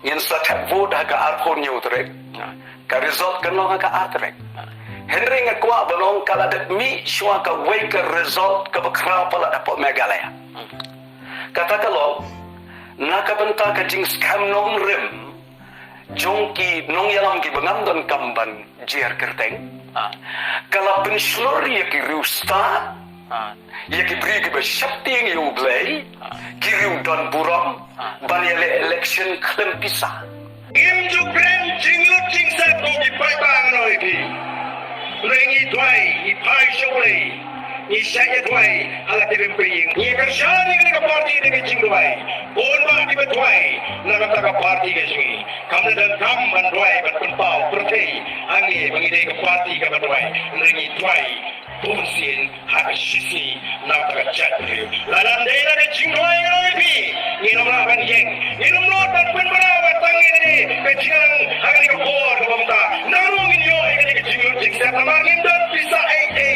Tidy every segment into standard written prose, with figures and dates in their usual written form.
Yang setiap vote agak arpon nyu terek, ka result kenong agak arterek. Henry ngakwa belong kala dat mi shwa ka way ka result ka bakra pala dapat megalaya. Kata kalau nakabenta ka jing scam nong rim, jongki nong yalam ki bangam don kamban jiar kerteng. Kala penslur ya ki rusta, ya ki beri ki besyakti yang yu blay, ki riu don buram, ban yale election klem pisah. Im ju brem jing lu jing sa ko di pai bang noi ki. Rengi tuai, i pai shole. Ni saya tuai, ala tirim pring. Ni kan shani ni ka party ni ka jing tuai. On ba di tuai, na ka ka party ke sini. Kam dan kam ban tuai ban pun pau pertei. Angi bangi de ka party ka ban tuai. Rengi tuai. Bunsin hak sisi na ka chat ni. Lalan de na jing tuai noi pi. Ni no na ban yeng. Ni no no ban pun barawa tangi ni. Ka jing hak ni ka por ka bamta. Narung ni yo ka ni jing lu jing sa tamar ni dan bisa ai ni.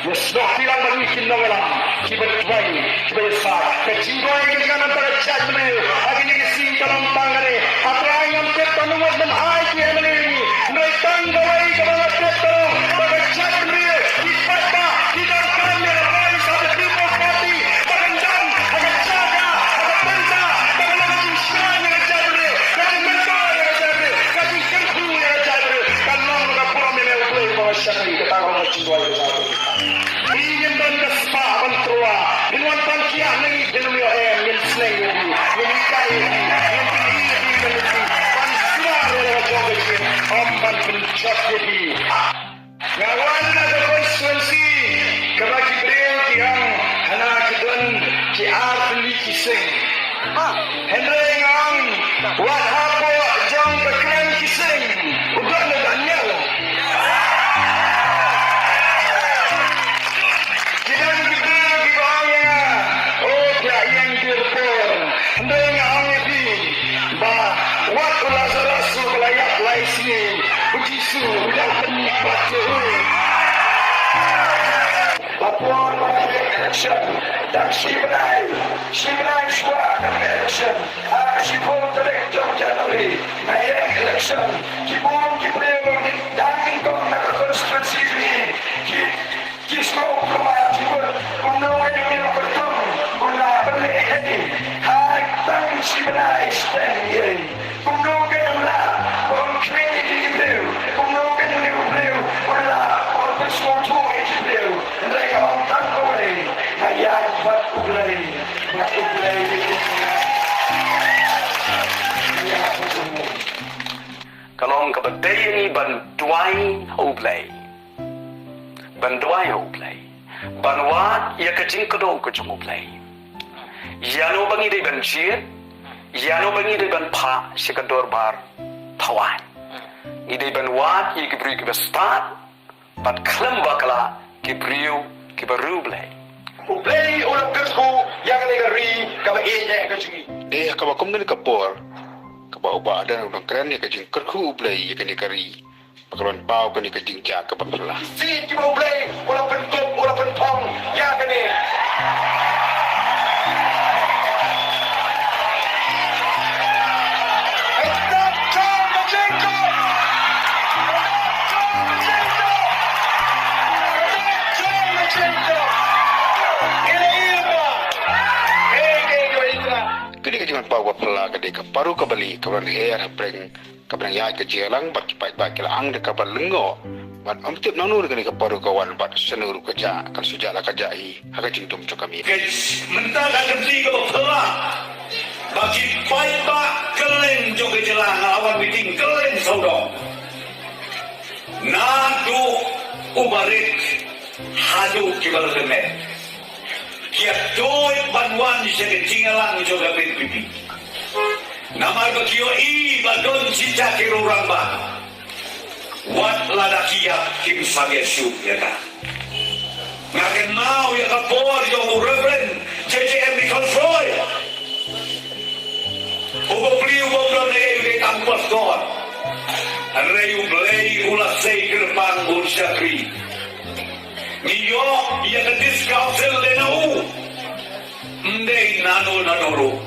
Yes, no, silang berikin nong elang. Kibat tuai, kibat sah. Kecing tuai kita nak antara chat ni. Agi ni sing dalam bangare. Apa yang kita nuat dan ai kia ni. Noi tanggawai kepada kita. Pada chat ni. Kibat ba, kita kami ramai sampai timur kati. Bagandang, agak jaga, agak benda. Bagaimana kecing yang chat ni. Kecing mental yang chat ni. Kecing kengku yang chat ni. Kalau mereka pura melewat boleh bawa syakri. Kita orang kecing tuai yang ingin benda spa bantua dengan tangkiah lagi dalam yo min slay ni min kai ni min pilih ni pan suar oleh joget ban pencet ni ngawan ada konstituensi kerana beliau yang anak kedon ki art ni kiseng Henry ngang wat hapo jang beklan kiseng udah nadanya Laporan election dan Sibenai suara election Sipun direktur Januari naik election Kibun Kibril dan kong nak konstitusi ini Kismau Kumaya Kibun Kuno ini bertemu Guna beli ini Hartang Sibenai stand Kuno kena Kong kini Kibril Kuno kena Kibril Guna Kong semua tuh Kibril Mereka orang boleh Ayat buat ublay Buat ublay Kalau ang kabadaya ni banduay ublay Banduay ublay Banwat ya kajing kado kajing ublay Yano bangi day banjir Yano bangi day banpa Sikador bar Tawan Iday banwat ya kibri kibastat Bat klam bakala Kibriu kibarublay Ublay ulang kerku yang negeri kaba inya kajing. Kaba kum ni kapor. Kaba uba dan ulang keren ni kajing kerku ublay ya kani kari. Pakaron pau kani kajing ja kaba pala. Si kiba ublay ulang pentuk ulang pentong yang kani. Kini kajian pau pala kadi kaparu kabali kaban hair preng kaban ya kejelang bat kipai bat kelang de kabal lengo bat amtip nanu kani kaparu kawan bat senur kerja kan sujala kajai haka jingtum kami Guys, mentah dah kerja ke pala bagi pai ba kelen jo kejelang awan meeting kelen saudara nadu ubarik hadu kibal lemet Kia doi banwan di sini tinggalan juga pipi. Nama bakio I badon cita kirurang ba. Wat lada kia kim sage syuk ya kan. Ngaken mau ya kapor yo reverend JJM Nicole Freud. Ubapliu bobron na iyo ang pastor. Arayu blay ulas say kerpang unsakri. Niyo iya ka discount sel denau. Hindi nanol nanoro.